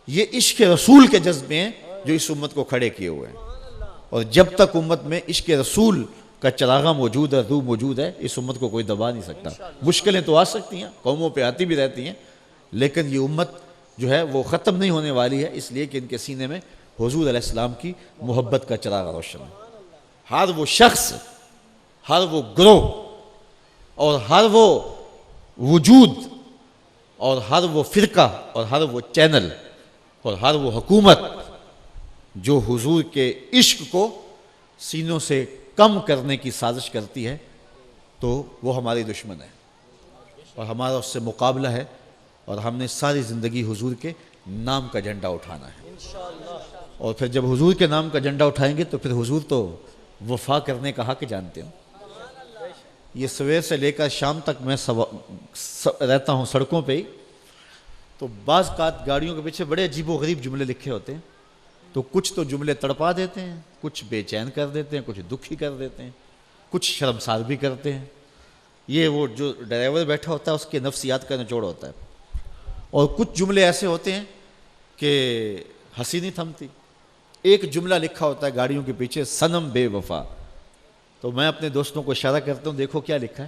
یہ عشق رسول کے جذبے ہیں جو اس امت کو کھڑے کیے ہوئے ہیں، اور جب تک امت میں عشق رسول کا چراغاں موجود ہے، روح موجود ہے، اس امت کو کوئی دبا نہیں سکتا۔ مشکلیں تو آ سکتی ہیں، قوموں پہ آتی بھی رہتی ہیں، لیکن یہ امت جو ہے وہ ختم نہیں ہونے والی ہے، اس لیے کہ ان کے سینے میں حضور علیہ السلام کی محبت کا چراغ روشن ہے۔ ہر وہ شخص، ہر وہ گروہ، اور ہر وہ وجود، اور ہر وہ فرقہ، اور ہر وہ چینل، اور ہر وہ حکومت جو حضور کے عشق کو سینوں سے کم کرنے کی سازش کرتی ہے تو وہ ہماری دشمن ہے، اور ہمارا اس سے مقابلہ ہے، اور ہم نے ساری زندگی حضور کے نام کا جھنڈا اٹھانا ہے۔ اور پھر جب حضور کے نام کا جھنڈا اٹھائیں گے تو پھر حضور تو وفا کرنے کا حق جانتے ہوں۔ یہ سویر سے لے کر شام تک میں رہتا ہوں سڑکوں پہ ہی، تو بعض گاڑیوں کے پیچھے بڑے عجیب و غریب جملے لکھے ہوتے ہیں، تو کچھ تو جملے تڑپا دیتے ہیں، کچھ بے چین کر دیتے ہیں، کچھ دکھی کر دیتے ہیں، کچھ شرمسار بھی کرتے ہیں۔ یہ وہ جو ڈرائیور بیٹھا ہوتا ہے اس کے نفسیات کا نچوڑ ہوتا ہے۔ اور کچھ جملے ایسے ہوتے ہیں کہ ہنسی نہیں تھمتی۔ ایک جملہ لکھا ہوتا ہے گاڑیوں کے پیچھے، صنم بے وفا۔ تو میں اپنے دوستوں کو اشارہ کرتا ہوں، دیکھو کیا لکھا ہے۔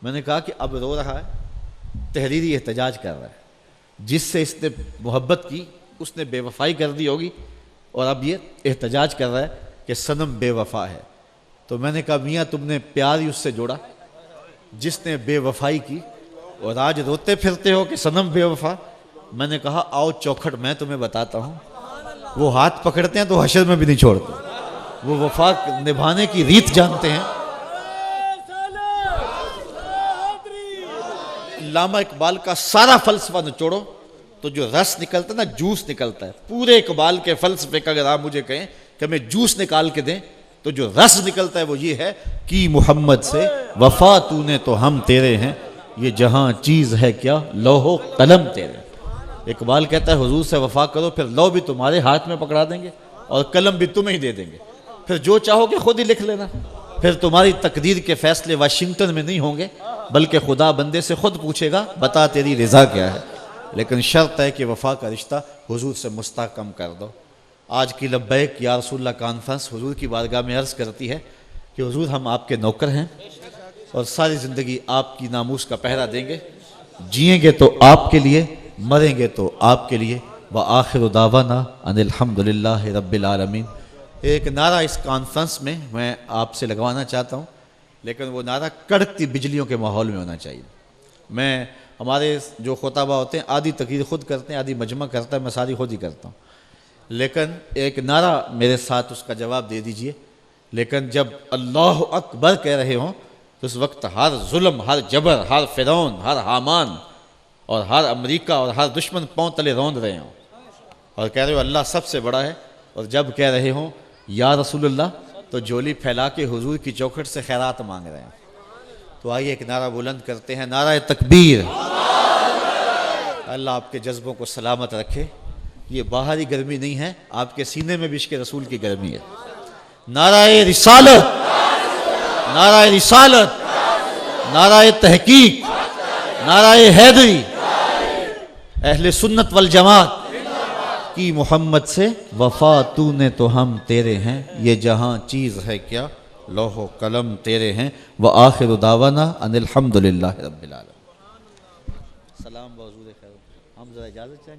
میں نے کہا کہ اب رو رہا ہے، تحریری احتجاج کر رہا ہے، جس سے اس نے محبت کی اس نے بے وفائی کر دی ہوگی، اور اب یہ احتجاج کر رہا ہے کہ صنم بے وفا ہے۔ تو میں نے کہا میاں تم نے پیار ہی اس سے جوڑا جس نے بے وفائی کی، اور آج روتے پھرتے ہو کہ صنم بے وفا۔ میں نے کہا آؤ چوکھٹ میں تمہیں بتاتا ہوں، وہ ہاتھ پکڑتے ہیں تو حشر میں بھی نہیں چھوڑتے، وہ وفا نبھانے کی ریت جانتے ہیں۔ علامہ اقبال کا سارا فلسفہ نچوڑو تو جو رس نکلتا ہے نا، جوس نکلتا ہے۔ پورے اقبال کے فلسفے کا اگر آپ مجھے کہیں کہ ہمیں جوس نکال کے دیں تو جو رس نکلتا ہے وہ یہ ہے کہ محمد سے وفا تو نے تو ہم تیرے ہیں، یہ جہاں چیز ہے کیا لوح و قلم تیرے۔ اقبال کہتا ہے حضور سے وفا کرو پھر لو بھی تمہارے ہاتھ میں پکڑا دیں گے، اور قلم بھی تمہیں ہی دے دیں گے، پھر جو چاہو گے خود ہی لکھ لینا، پھر تمہاری تقدیر کے فیصلے واشنگٹن میں نہیں ہوں گے، بلکہ خدا بندے سے خود پوچھے گا بتا تیری رضا کیا ہے، لیکن شرط ہے کہ وفا کا رشتہ حضور سے مستحکم کر دو۔ آج کی لبیک یا رسول اللہ کانفرنس حضور کی بارگاہ میں عرض کرتی ہے کہ حضور ہم آپ کے نوکر ہیں اور ساری زندگی آپ کی ناموس کا پہرا دیں گے، جئیں گے تو آپ کے لیے، مریں گے تو آپ کے لیے، وآخر دعوانا ان الحمدللہ رب العالمین۔ ایک نعرہ اس کانفرنس میں آپ سے لگوانا چاہتا ہوں، لیکن وہ نعرہ کڑکتی بجلیوں کے ماحول میں ہونا چاہیے۔ ہمارے جو خطبہ ہوتے ہیں آدھی تقریر خود کرتے ہیں، آدھی مجمع کرتا ہے، میں ساری خود ہی کرتا ہوں، لیکن ایک نعرہ میرے ساتھ اس کا جواب دے دیجئے۔ لیکن جب اللہ اکبر کہہ رہے ہوں تو اس وقت ہر ظلم، ہر جبر، ہر فرعون، ہر حامان اور ہر امریکہ اور ہر دشمن پاؤں تلے روند رہے ہوں اور کہہ رہے ہو اللہ سب سے بڑا ہے، اور جب کہہ رہے ہوں یا رسول اللہ تو جولی پھیلا کے حضور کی چوکھٹ سے خیرات مانگ رہے ہیں۔ تو آئیے ایک نعرہ بلند کرتے ہیں، نعرہ تکبیر۔ اللہ آپ کے جذبوں کو سلامت رکھے۔ یہ باہری گرمی نہیں ہے، آپ کے سینے میں بھی عشق رسول کی گرمی ہے۔ نعرہ رسالت، نعرہ رسالت، نعرہ تحقیق، نعرہ حیدری، اہل سنت والجماعت کی محمد سے وفا تو نے تو ہم تیرے ہیں، یہ جہاں چیز ہے کیا لوح و قلم تیرے ہیں، وآخر دعوانا ان الحمدللہ رب العالمین۔ سلام بحضور خیر، ہم ذرا اجازت چاہیں گے۔